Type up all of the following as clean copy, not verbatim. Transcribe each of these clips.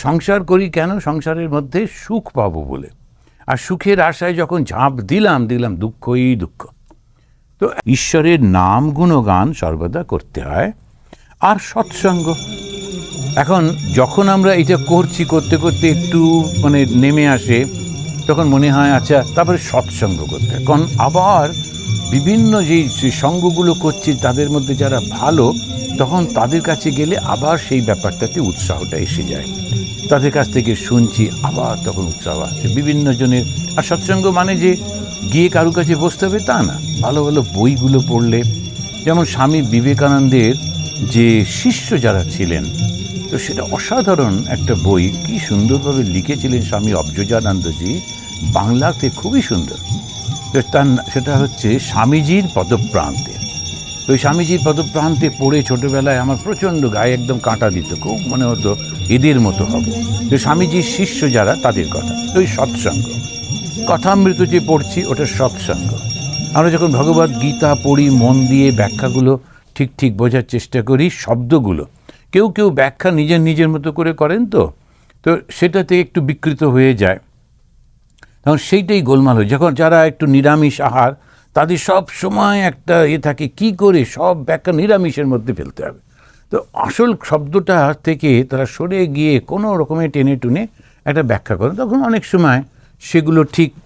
সংসার করি কেন? সংসারের মধ্যে সুখ পাবো বলে। আর সুখের আশায় যখন ঝাঁপ দিলাম দুঃখই দুঃখ। তো ঈশ্বরের নাম গুণগান সর্বদা করতে হয়, আর সৎসঙ্গ। এখন যখন আমরা এটা করতে করতে একটু নেমে আসে, তখন মনে হয় আচ্ছা তারপরে সৎসঙ্গ করতে হয়। কারণ আবার বিভিন্ন যে সঙ্গগুলো করছি তাদের মধ্যে যারা ভালো, তখন তাদের কাছে গেলে আবার সেই ব্যাপারটাতে উৎসাহটা এসে যায়। তাদের কাছ থেকে শুনছি, আবার তখন উৎসাহ আসছে বিভিন্ন জনের। আর সৎসঙ্গ মানে যে গিয়ে কারো কাছে বসতে হবে তা না, ভালো ভালো বইগুলো পড়লে, যেমন স্বামী বিবেকানন্দের যে শিষ্য যারা ছিলেন, তো সেটা অসাধারণ একটা বই, কি সুন্দরভাবে লিখেছিলেন স্বামী অবজোজানন্দজি, বাংলাতে খুবই সুন্দর। তো সেটা হচ্ছে স্বামীজির পদপ্রান্তে। তো ওই স্বামীজির পদপ্রান্তে পড়ে ছোটোবেলায় আমার প্রচণ্ড গায়ে একদম কাঁটা দিত, খুব মনে হতো এদের মতো হব। তো স্বামীজির শিষ্য যারা, তাদের কথা। তো ওই সৎসঙ্গ, কথামৃত যে পড়ছি ওটা সৎসঙ্গ। আমরা যখন ভগবদ গীতা পড়ি, মন দিয়ে ব্যাখ্যাগুলো ঠিক বোঝার চেষ্টা করি, শব্দগুলো কেউ ব্যাখ্যা নিজের মতো করে করেন, তো সেটাতে একটু বিকৃত হয়ে যায়, তখন সেইটাই গোলমাল হয়। যখন যারা একটু নিরামিষ আহার, তাদের সব সময় একটা থাকে কি করে সব ব্যাখ্যা নিরামিষের মধ্যে ফেলতে হবে। তো আসল শব্দটা থেকে তারা সরে গিয়ে কোনো রকমে টেনে টুনে একটা ব্যাখ্যা করেন, তখন অনেক সময় সেগুলো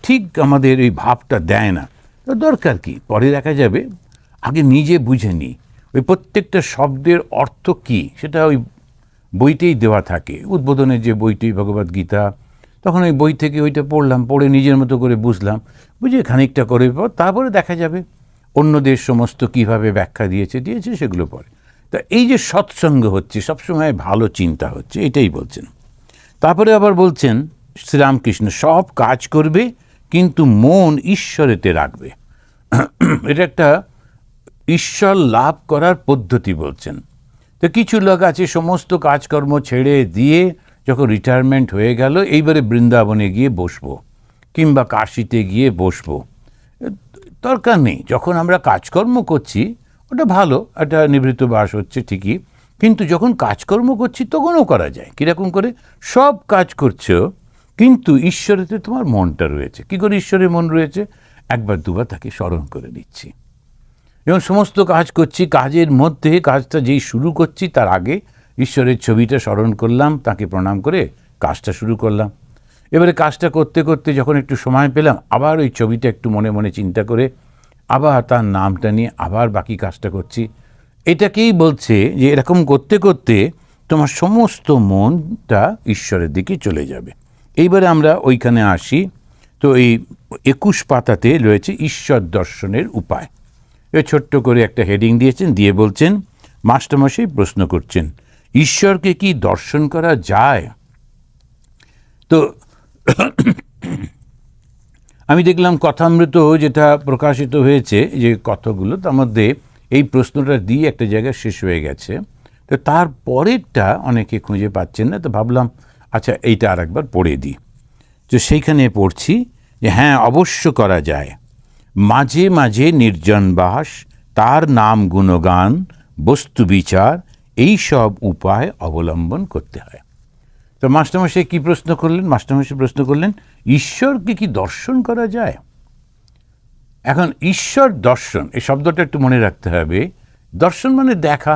ঠিক আমাদের এই ভাবটা দেয় না। তো দরকার কি, পরে দেখা যাবে, আগে নিজে বুঝে নিই ওই প্রত্যেকটা শব্দের অর্থ কি, সেটা ওই বইতেই দেওয়া থাকে। উদ্বোধনের যে বইটি ভগবদ গীতা, তখন ওই বই থেকে ওইটা পড়লাম, পড়ে নিজের মতো করে বুঝলাম, বুঝে খানিকটা করে তারপরে দেখা যাবে অন্যদের সমস্ত কিভাবে ব্যাখ্যা দিয়েছে সেগুলো পড়ে। তা এই যে সৎসঙ্গ হচ্ছে, সবসময় ভালো চিন্তা হচ্ছে, এটাই বলছেন। তারপরে আবার বলছেন শ্রীরামকৃষ্ণ, সব কাজ করবে কিন্তু মন ঈশ্বরেতে রাখবে। এটা একটা ঈশ্বর লাভ করার পদ্ধতি বলছেন। তো কিছু লোক আছে সমস্ত কাজকর্ম ছেড়ে দিয়ে যখন রিটায়ারমেন্ট হয়ে গেল, এইবারে বৃন্দাবনে গিয়ে বসবো কিংবা কাশিতে গিয়ে বসবো। দরকার নেই। যখন আমরা কাজকর্ম করছি ওটা ভালো, একটা নিভৃত বাস হচ্ছে ঠিকই, কিন্তু যখন কাজকর্ম করছি তখনও করা যায়। কীরকম করে? সব কাজ করছো কিন্তু ঈশ্বরেতে তোমার মনটা রয়েছে। কী করে ঈশ্বরের মন রয়েছে? একবার দুবার তাকে স্মরণ করে নিচ্ছি। যেমন সমস্ত কাজ করছি, কাজের মধ্যে কাজটা যেই শুরু করছি তার আগে ঈশ্বরের ছবিটা স্মরণ করলাম, তাকে প্রণাম করে কাজটা শুরু করলাম। এবারে কাজটা করতে করতে যখন একটু সময় পেলাম, আবার ওই ছবিটা একটু মনে মনে চিন্তা করে আবার তার নামটা নিয়ে আবার বাকি কাজটা করছি। এটাকেই বলছে যে এরকম করতে করতে তোমার সমস্ত মনটা ঈশ্বরের দিকে চলে যাবে। এইবারে আমরা ওইখানে আসি। তো এই 21 পাতাতে রয়েছে ঈশ্বর দর্শনের উপায়। এ ছোট্ট করে একটা হেডিং দিয়েছেন, দিয়ে বলছেন মাস্টারমশাই প্রশ্ন করছেন, ঈশ্বরকে কি দর্শন করা যায়? তো আমি দেখলাম কথামৃত যেটা প্রকাশিত হয়েছে, যে কথাগুলো, তার মধ্যে এই প্রশ্নটা দিয়ে একটা জায়গায় শেষ হয়ে গেছে। তো তার পরেরটা অনেকে খুঁজে পাচ্ছেন না, তো ভাবলাম আচ্ছা এইটা আর একবার পড়ে দিই। তো সেইখানে পড়ছি যে হ্যাঁ, অবশ্য করা যায়। মাঝে মাঝে নির্জনবাস, তার নাম গুণগান, বস্তু বিচার, এই সব উপায় অবলম্বন করতে হয়। তো মাস্টারমশাই কী প্রশ্ন করলেন? মাস্টারমশাই প্রশ্ন করলেন, ঈশ্বরকে কি দর্শন করা যায়? এখন ঈশ্বর দর্শন, এই শব্দটা একটু মনে রাখতে হবে। দর্শন মানে দেখা।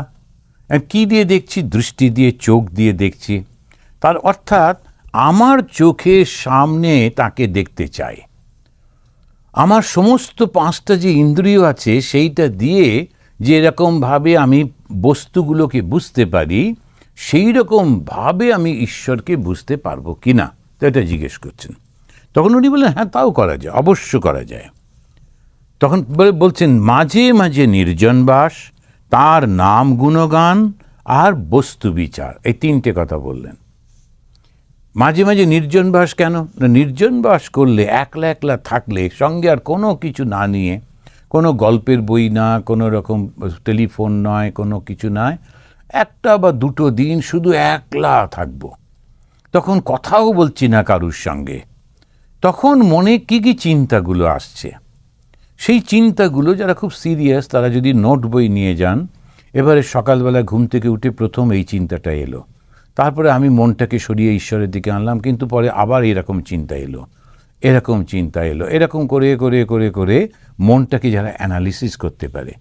কি দিয়ে দেখছি? দৃষ্টি দিয়ে, চোখ দিয়ে দেখছি। তার অর্থাৎ আমার চোখের সামনে তাকে দেখতে চাই। আমার সমস্ত 5টা যে ইন্দ্রিয় আছে সেইটা দিয়ে যে এরকমভাবে আমি বস্তুগুলোকে বুঝতে পারি, সেই রকমভাবে আমি ঈশ্বরকে বুঝতে পারবো কি না, তো এটা জিজ্ঞেস করছেন। তখন উনি বললেন হ্যাঁ, তাও করা যায়, অবশ্য করা যায়। তখন বলছেন মাঝে মাঝে নির্জনবাস, তার নাম গুণগান আর বস্তু বিচার, এই 3টে কথা বললেন। মাঝে মাঝে নির্জনবাস কেন? নির্জনবাস করলে, একলা একলা থাকলে, সঙ্গে আর কোনো কিছু না নিয়ে, কোনো গল্পের বই না, কোনো রকম টেলিফোন নয়, কোনো কিছু নয়, 1 বা 2 দিন শুধু একলা থাকবো। তখন কথাও বলছি না কারুর সঙ্গে। তখন মনে কি কি চিন্তাগুলো আসছে, সেই চিন্তাগুলো যারা খুব সিরিয়াস তারা যদি নোট বই নিয়ে যান, এবারে সকালবেলা ঘুম থেকে উঠে প্রথম এই চিন্তাটা এলো তারপরে আমি মনটাকে সরিয়ে ঈশ্বরের দিকে আনলাম, কিন্তু পরে আবার এরকম চিন্তা এলো, এরকম করে করে করে করে মনটাকে যারা অ্যানালিসিস করতে পারে,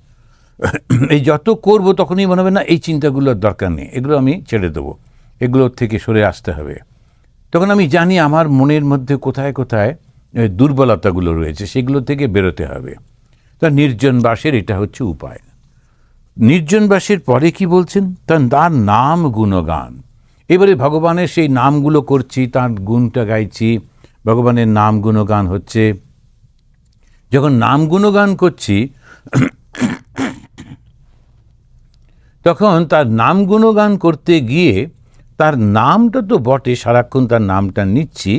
এই যত করব তখনই মনে হবে না এই চিন্তাগুলোর দরকার নেই, এগুলো আমি ছেড়ে দেবো, এগুলোর থেকে সরে আসতে হবে। তখন আমি জানি আমার মনের মধ্যে কোথায় কোথায় দুর্বলতাগুলো রয়েছে, সেগুলো থেকে বেরোতে হবে। তা নির্জনবাসের এটা হচ্ছে উপায়। নির্জনবাসের পরে কি বলছেন? তার নাম গুণগান। এবারে ভগবানের সেই নামগুলো করছি, তার গুণটা গাইছি, ভগবানের নাম গুণগান হচ্ছে। যখন নাম গুণগান করছি তখন তার নাম গুণগান করতে গিয়ে তার নামটা তো বটে, সারাক্ষণ তার নামটা নিচ্ছি,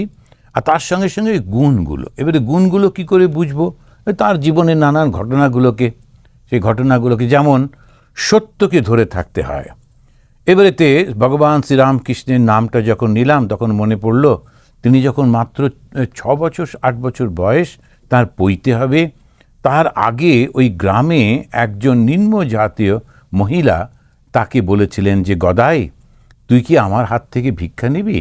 আর তার সঙ্গে সঙ্গে গুণগুলো। এবারে গুণগুলো কি করে বুঝবো? তার জীবনের নানান ঘটনাগুলোকে, সেই ঘটনাগুলোকে, যেমন সত্যকে ধরে থাকতে হয়। এবারেতে ভগবান শ্রীরামকৃষ্ণের নামটা যখন নিলাম তখন মনে পড়ল তিনি যখন মাত্র 6 বছর 8 বছর বয়স, তার পৈতে হবে, তার আগে ওই গ্রামে একজন নিম্ন জাতীয় মহিলা তাকে বলেছিলেন যে গদাই, তুই কি আমার হাত থেকে ভিক্ষা নিবি?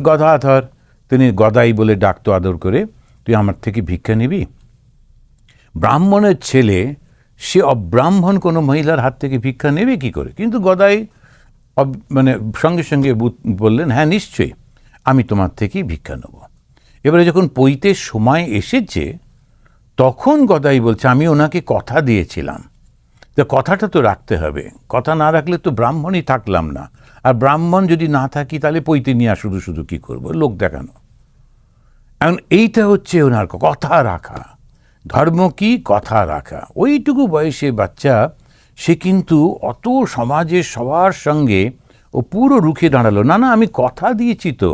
গদাধর, তিনি গদাই বলে ডাকতো আদর করে, তুই আমার থেকে ভিক্ষা নিবি? ব্রাহ্মণের ছেলে, সে অব্রাহ্মণ কোনো মহিলার হাত থেকে ভিক্ষা নেবে কি করে? কিন্তু গদাই মানে সঙ্গে সঙ্গে বললেন, হ্যাঁ নিশ্চয়ই, আমি তোমার থেকেই ভিক্ষা নেব। এবারে যখন পৈতের সময় এসেছে তখন গদাই বলছে, আমি ওনাকে কথা দিয়েছিলাম, তো কথাটা তো রাখতে হবে, কথা না রাখলে তো ব্রাহ্মণই থাকলাম না, আর ব্রাহ্মণ যদি না থাকি তাহলে পৈতে নিয়ে শুধু শুধু কী করবো, লোক দেখানো। এখন এইটা হচ্ছে ওনার কথা রাখা। ধর্ম কি? কথা রাখা। ওইটুকু বয়সে বাচ্চা, সে কিন্তু অত সমাজের সবার সঙ্গে ও পুরো রুখে দাঁড়ালো, না না আমি কথা দিয়েছি তো,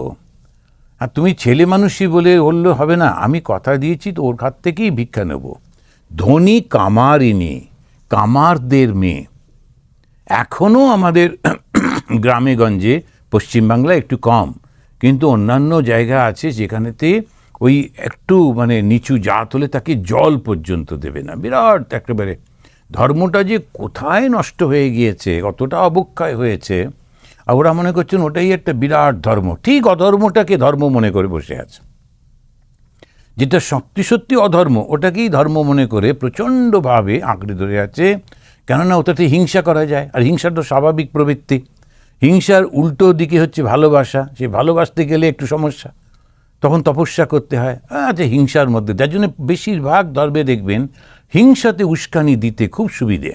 আর তুমি ছেলে মানুষই বলে বললে হবে না, আমি কথা দিয়েছি তো, ওর হাত থেকেই ভিক্ষা নেব। ধনী কামারিনী, কামারদের মেয়ে এখনও আমাদের গ্রামে গঞ্জে, পশ্চিমবাংলা একটু কম, কিন্তু অন্যান্য জায়গা আছে যেখানেতে ওই একটু মানে নিচু জাত হলে তাকে জল পর্যন্ত দেবে না। বিরাট একেবারে ধর্মটা যে কোথায় নষ্ট হয়ে গিয়েছে, কতটা অবক্ষয় হয়েছে, আর ওরা মনে করছেন ওটাই একটা বিরাট ধর্ম। ঠিক অধর্মটাকে ধর্ম মনে করে বসে আছে, যেটা সত্যি সত্যি অধর্ম ওটাকেই ধর্ম মনে করে প্রচণ্ডভাবে আঁকড়ে ধরে আছে। কেননা ওটাতে হিংসা করা যায়, আর হিংসা তো স্বাভাবিক প্রবৃত্তি। হিংসার উল্টো দিকে হচ্ছে ভালোবাসা, সে ভালোবাসতে গেলে একটু সমস্যা, তখন তপস্যা করতে হয়। আচ্ছা, হিংসার মধ্যে, যার জন্য বেশিরভাগ ধর্মে দেখবেন হিংসাতে উস্কানি দিতে খুব সুবিধে,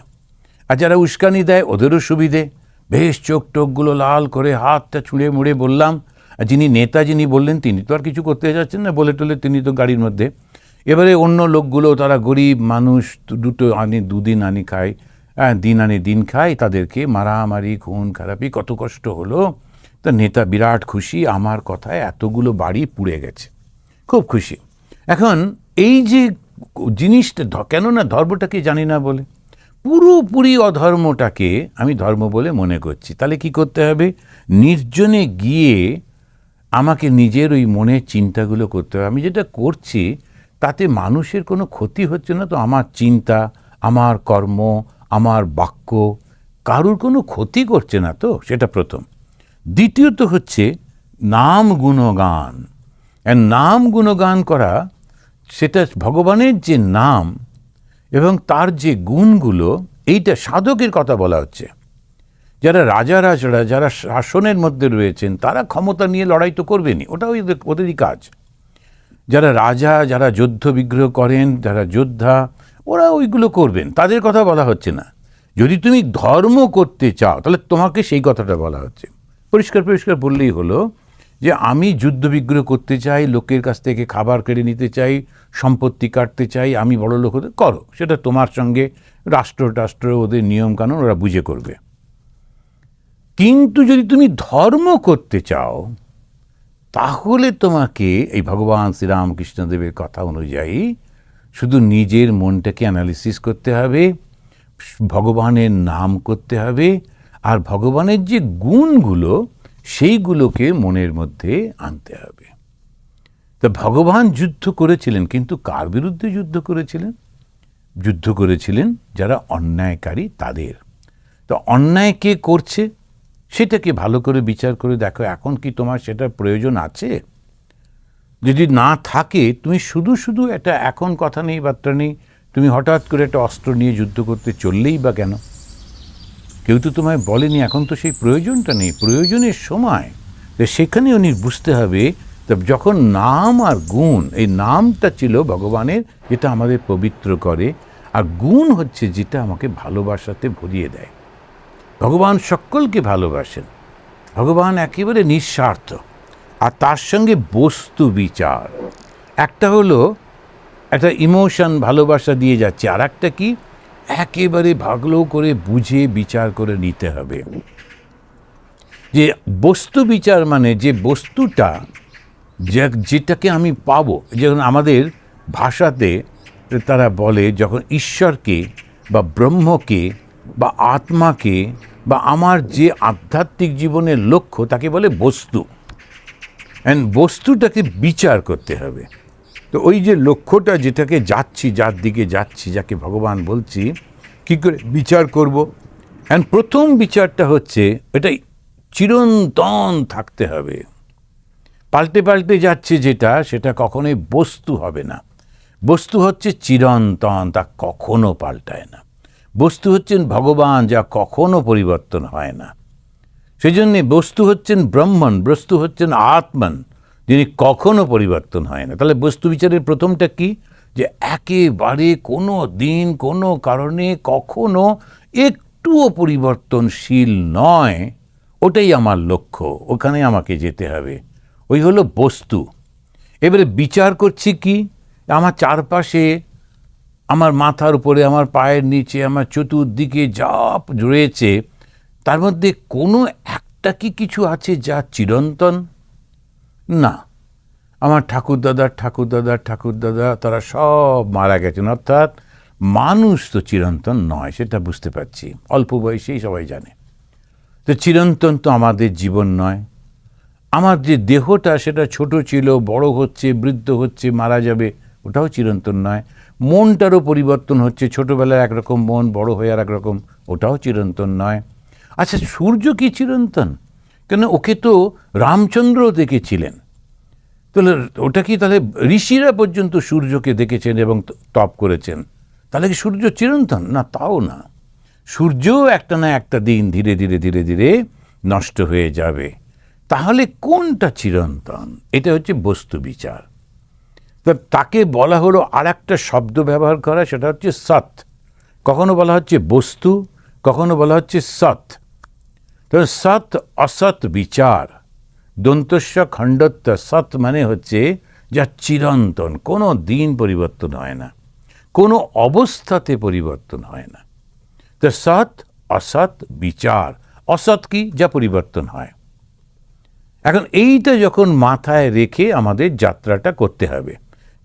আর যারা উস্কানি দেয় ওদেরও সুবিধে। বেশ চোখ টোকগুলো লাল করে হাতটা ছুঁড়ে মুড়ে বললাম, আর যিনি নেতা যিনি বললেন তিনি তো আর কিছু করতে যাচ্ছেন না, বলে টলে তিনি তো গাড়ির মধ্যে। এবারে অন্য লোকগুলো, তারা গরিব মানুষ, দুটো আনি দুদিন আনি খায়, দিন আনি দিন খায়, তাদেরকে মারামারি খুন খারাপি কত কষ্ট হলো। তা নেতা বিরাট খুশি, আমার কথায় এতগুলো বাড়ি পুড়ে গেছে, খুব খুশি। এখন এই যে জিনিসটা, কেননা ধর্মটাকে জানি না বলে পুরোপুরি অধর্মটাকে আমি ধর্ম বলে মনে করছি। তাহলে কি করতে হবে? নির্জনে গিয়ে আমাকে নিজের ওই মনের চিন্তাগুলো করতে হবে। আমি যেটা করছি তাতে মানুষের কোনো ক্ষতি হচ্ছে না তো? আমার চিন্তা, আমার কর্ম, আমার বাক্য কারুর কোনো ক্ষতি করছে না তো? সেটা প্রথম। দ্বিতীয়ত হচ্ছে নাম গুণগান। নাম গুণগান করা, সেটা ভগবানের যে নাম এবং তার যে গুণগুলো, এইটা সাধকের কথা বলা হচ্ছে। যারা রাজারা, যারা শাসনের মধ্যে রয়েছেন, তারা ক্ষমতা নিয়ে লড়াই তো করবেনই, ওটা ওদেরই কাজ। যারা রাজা, যারা যুদ্ধ বিগ্রহ করেন, যারা যোদ্ধা, ওরা ওইগুলো করবেন, তাদের কথা বলা হচ্ছে না। যদি তুমি ধর্ম করতে চাও তাহলে তোমাকে সেই কথাটা বলা হচ্ছে। পরিষ্কার পরিষ্কার বললেই হলো যে আমি যুদ্ধ বিগ্রহ করতে চাই, লোকের কাছ থেকে খাবার কেড়ে নিতে চাই, সম্পত্তি কাটতে চাই, আমি বড় লোক হতে, করো, সেটা তোমার সঙ্গে রাষ্ট্র ওদের নিয়মকানুন ওরা বুঝে করবে। কিন্তু যদি তুমি ধর্ম করতে চাও তাহলে তোমাকে এই ভগবান শ্রীরামকৃষ্ণদেবের কথা অনুযায়ী শুধু নিজের মনটাকে অ্যানালিসিস করতে হবে, ভগবানের নাম করতে হবে, আর ভগবানের যে গুণগুলো সেইগুলোকে মনের মধ্যে আনতে হবে। তা ভগবান যুদ্ধ করেছিলেন, কিন্তু কার বিরুদ্ধে যুদ্ধ করেছিলেন? যুদ্ধ করেছিলেন যারা অন্যায়কারী তাদের। তো অন্যায় কে করছে? সেটাকে ভালো করে বিচার করে দেখো এখন কি তোমার সেটার প্রয়োজন আছে। যদি না থাকে তুমি শুধু শুধু এটা এখন কথা নেই বার্তা নেই তুমি হঠাৎ করে একটা অস্ত্র নিয়ে যুদ্ধ করতে চললেই বা কেন? কেউ তো তোমায় বলেনি, এখন তো সেই প্রয়োজনটা নেই, প্রয়োজনের সময়। তো সেখানে উনি বুঝতে হবে যখন নাম আর গুণ, এই নামটা ছিল ভগবানের যেটা আমাদের পবিত্র করে, আর গুণ হচ্ছে যেটা আমাকে ভালোবাসাতে ভরিয়ে দেয়। ভগবান সকলকে ভালোবাসেন, ভগবান একেবারে নিঃস্বার্থ, আর তার সঙ্গে বস্তু বিচার। একটা হলো একটা ইমোশন ভালোবাসা দিয়ে যাচ্ছে, আর একটা কি একেবারে ভালো করে বুঝে বিচার করে নিতে হবে। যে বস্তু বিচার মানে যে বস্তুটা যেটাকে আমি পাবো, যেমন আমাদের ভাষাতে তারা বলে যখন ঈশ্বরকে বা ব্রহ্মকে বা আত্মাকে বা আমার যে আধ্যাত্মিক জীবনের লক্ষ্য তাকে বলে বস্তু, অ্যান্ড বস্তুটাকে বিচার করতে হবে। তো ওই যে লক্ষ্যটা যেটাকে যাচ্ছি, যার দিকে যাচ্ছি, যাকে ভগবান বলছি, কী করে বিচার করব? অ্যান্ড প্রথম বিচারটা হচ্ছে এটাই চিরন্তন থাকতে হবে। পাল্টে পাল্টে যাচ্ছে যেটা, সেটা কখনোই বস্তু হবে না। বস্তু হচ্ছে চিরন্তন, তা কখনো পাল্টায় না। বস্তু হচ্ছেন ভগবান, যা কখনো পরিবর্তন হয় না। সেই জন্যে বস্তু হচ্ছেন ব্রহ্মণ, বস্তু হচ্ছেন আত্মন, যিনি কখনো পরিবর্তন হয় না। তাহলে বস্তু বিচারের প্রথমটা কি? যে একেবারে কোনো দিন কোনো কারণে কখনো একটুও পরিবর্তনশীল নয়, ওটাই আমার লক্ষ্য, ওখানে আমাকে যেতে হবে। ওই হলো বস্তু। এবারে বিচার করছি কি? আমার চারপাশে, আমার মাথার উপরে, আমার পায়ের নিচে, আমার চতুর্দিকে যা রয়েছে তার মধ্যে কোনো একটা কি কিছু আছে যা চিরন্তন? না। আমার ঠাকুরদাদা তারা সব মারা গেছেন, অর্থাৎ মানুষ তো চিরন্তন নয়, সেটা বুঝতে পারছি, অল্প বয়সেই সবাই জানে। তো চিরন্তন তো আমাদের জীবন নয়। আমার যে দেহটা সেটা ছোট ছিল, বড় হচ্ছে, বৃদ্ধ হচ্ছে, মারা যাবে, ওটাও চিরন্তন নয়। মনটারও পরিবর্তন হচ্ছে, ছোটোবেলায় একরকম মন, বড় হয়ে আর একরকম, ওটাও চিরন্তন নয়। আচ্ছা, সূর্য কি চিরন্তন? কেন, ওকে তো রামচন্দ্র দেখেছিলেন, তাহলে ওটা কি, তাহলে ঋষিরা পর্যন্ত সূর্যকে দেখেছেন এবং তপ করেছেন, তাহলে কি সূর্য চিরন্তন? না, তাও না। সূর্যও একটা না একটা দিন ধীরে ধীরে ধীরে ধীরে নষ্ট হয়ে যাবে। তাহলে কোনটা চিরন্তন? এটা হচ্ছে বস্তু বিচার। তো তাকে বলা হলো আর একটা শব্দ ব্যবহার করা, সেটা হচ্ছে সৎ। কখনো বলা হচ্ছে বস্তু, কখনো বলা হচ্ছে সৎ। তো সৎ অসৎ বিচার, দন্তস্য খণ্ডত্ব। সৎ মানে হচ্ছে যা চিরন্তন, কোনো দিন পরিবর্তন হয় না, কোনো অবস্থাতে পরিবর্তন হয় না। তো সৎ অসৎ বিচার। অসৎ কি? যা পরিবর্তন হয়। এখন এইটা যখন মাথায় রেখে আমাদের যাত্রাটা করতে হবে।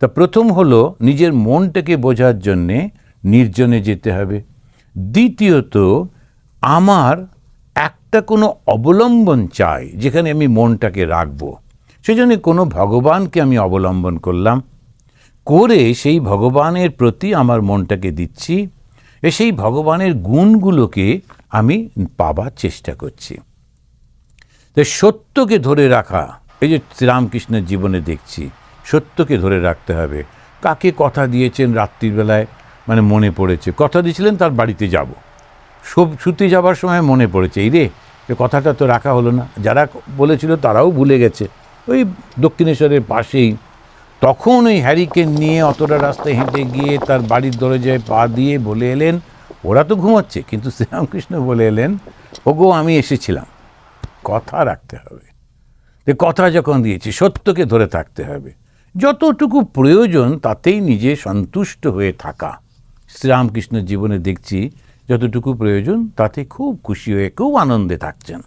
তা প্রথম হলো নিজের মনটাকে বোঝার জন্যে নির্জনে যেতে হবে। দ্বিতীয়ত, আমার একটা কোনো অবলম্বন চাই যেখানে আমি মনটাকে রাখবো। সেজন্য কোনো ভগবানকে আমি অবলম্বন করলাম, করে সেই ভগবানের প্রতি আমার মনটাকে দিচ্ছি, সেই ভগবানের গুণগুলোকে আমি পাবার চেষ্টা করছি। তো সত্যকে ধরে রাখা, এই যে শ্রীরামকৃষ্ণের জীবনে দেখছি, সত্যকে ধরে রাখতে হবে। কাকে কথা দিয়েছেন রাত্রিবেলায়, মানে মনে পড়েছে, কথা দিয়েছিলেন তার বাড়িতে যাব, শুতে যাবার সময় মনে পড়েছে, এই রে কথাটা তো রাখা হলো না। যারা বলেছিল তারাও ভুলে গেছে, ওই দক্ষিণেশ্বরের পাশেই। তখন ওই হ্যারিকেন নিয়ে অতটা রাস্তায় হেঁটে গিয়ে তার বাড়ির দরজায় পা দিয়ে বলে এলেন, ওরা তো ঘুমাচ্ছে, কিন্তু শ্রীরামকৃষ্ণ বলে এলেন, ওগো আমি এসেছিলাম। কথা রাখতে হবে। কথা যখন দিয়েছি, সত্যকে ধরে থাকতে হবে। যতটুকু প্রয়োজন তাতেই নিজে সন্তুষ্ট হয়ে থাকা। শ্রীরামকৃষ্ণের জীবনে দেখছি যতটুকু প্রয়োজন তাতে খুব খুশি হয়ে, খুব আনন্দে থাকছেন।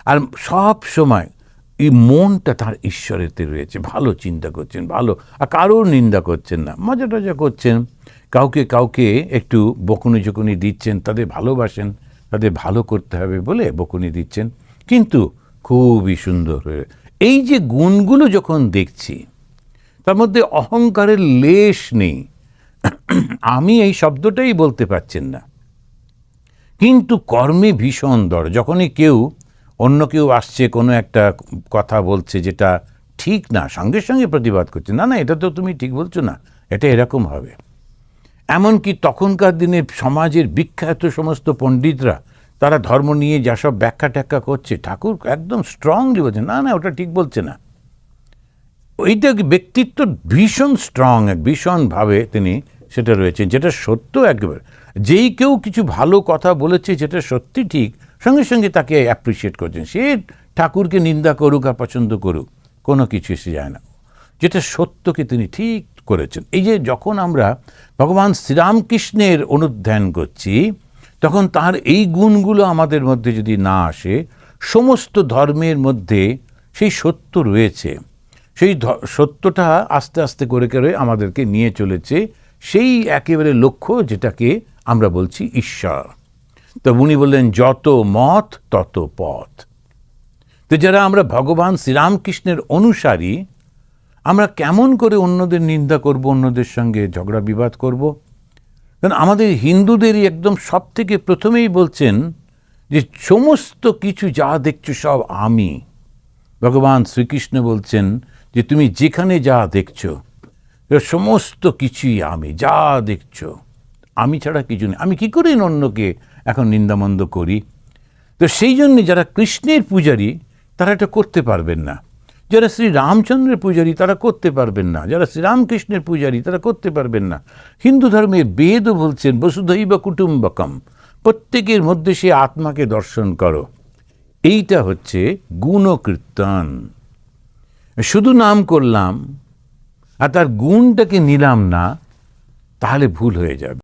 আর সব সময় এই মনটা তার ঈশ্বরেতে রয়েছে, ভালো চিন্তা করছেন, ভালো, আর কারোর নিন্দা করছেন না, মজা টজা করছেন, কাউকে কাউকে একটু বকুনি ঝকুনি দিচ্ছেন, তাদের ভালোবাসেন, তাদের ভালো করতে হবে বলে বকুনি দিচ্ছেন, কিন্তু খুবই সুন্দর হয়ে। এই যে গুণগুলো যখন দেখছি, তার মধ্যে অহংকারের লেশ নেই। আমি এই শব্দটাই বলতে পারছেন না, কিন্তু কর্মে ভীষণ দড়। যখনই অন্য কেউ আসছে, কোনো একটা কথা বলছে যেটা ঠিক না, সঙ্গে সঙ্গে প্রতিবাদ করছে, না না, এটা তো তুমি ঠিক বলছো না, এটা এরকম হবে। এমনকি তখনকার দিনে সমাজের বিখ্যাত সমস্ত পণ্ডিতরা, তারা ধর্ম নিয়ে যা সব ব্যাখ্যা ট্যাখ্যা করছে, ঠাকুর একদম স্ট্রংলি বলছে, না না, ওটা ঠিক বলছে না। ওইটা ব্যক্তিত্ব ভীষণ স্ট্রং, ভীষণভাবে তিনি সেটা রয়েছেন, যেটা সত্য একেবারে। যেই কেউ কিছু ভালো কথা বলেছে যেটা সত্যি ঠিক, সঙ্গে সঙ্গে তাকে অ্যাপ্রিসিয়েট করছেন। সে ঠাকুরকে নিন্দা করুক আর পছন্দ করুক, কোনো কিছু এসে যায় না, যেটা সত্যকে তিনি ঠিক করেছেন। এই যে যখন আমরা ভগবান শ্রীরামকৃষ্ণের অনুধ্যান করছি, তখন তার এই গুণগুলো আমাদের মধ্যে যদি না আসে, সমস্ত ধর্মের মধ্যে সেই সত্য রয়েছে, সেই সত্যটা আস্তে আস্তে করে করে আমাদেরকে নিয়ে চলেছে সেই একেবারে লক্ষ্য, যেটাকে আমরা বলছি ঈশ্বর। তো উনি বললেন, যত মত তত পথ। তো যারা আমরা ভগবান শ্রীরামকৃষ্ণের অনুসারী, আমরা কেমন করে অন্যদের নিন্দা করব, অন্যদের সঙ্গে ঝগড়া বিবাদ করব? কারণ আমাদের হিন্দুদেরই একদম সব থেকে প্রথমেই বলছেন যে সমস্ত কিছু যা দেখছো সব আমি। ভগবান শ্রীকৃষ্ণ বলছেন যে তুমি যেখানে যা দেখছো সমস্ত কিছুই আমি, যা দেখছো আমি ছাড়া কিছু নেই। আমি কি করে অন্যকে এখন নিন্দামন্দ করি? তো সেই জন্যে যারা কৃষ্ণের পূজারী তারা এটা করতে পারবেন না, যারা শ্রী রামচন্দ্রের পূজারী তারা করতে পারবেন না, যারা শ্রীরামকৃষ্ণের পূজারী তারা করতে পারবেন না। হিন্দু ধর্মের বেদও বলছেন বসুধৈব কুটুম্বকম, প্রত্যেকের মধ্যে সে আত্মাকে দর্শন করো। এইটা হচ্ছে গুণকীর্তন। শুধু নাম করলাম আর তার গুণটাকে নিলাম না, তাহলে ভুল হয়ে যাবে।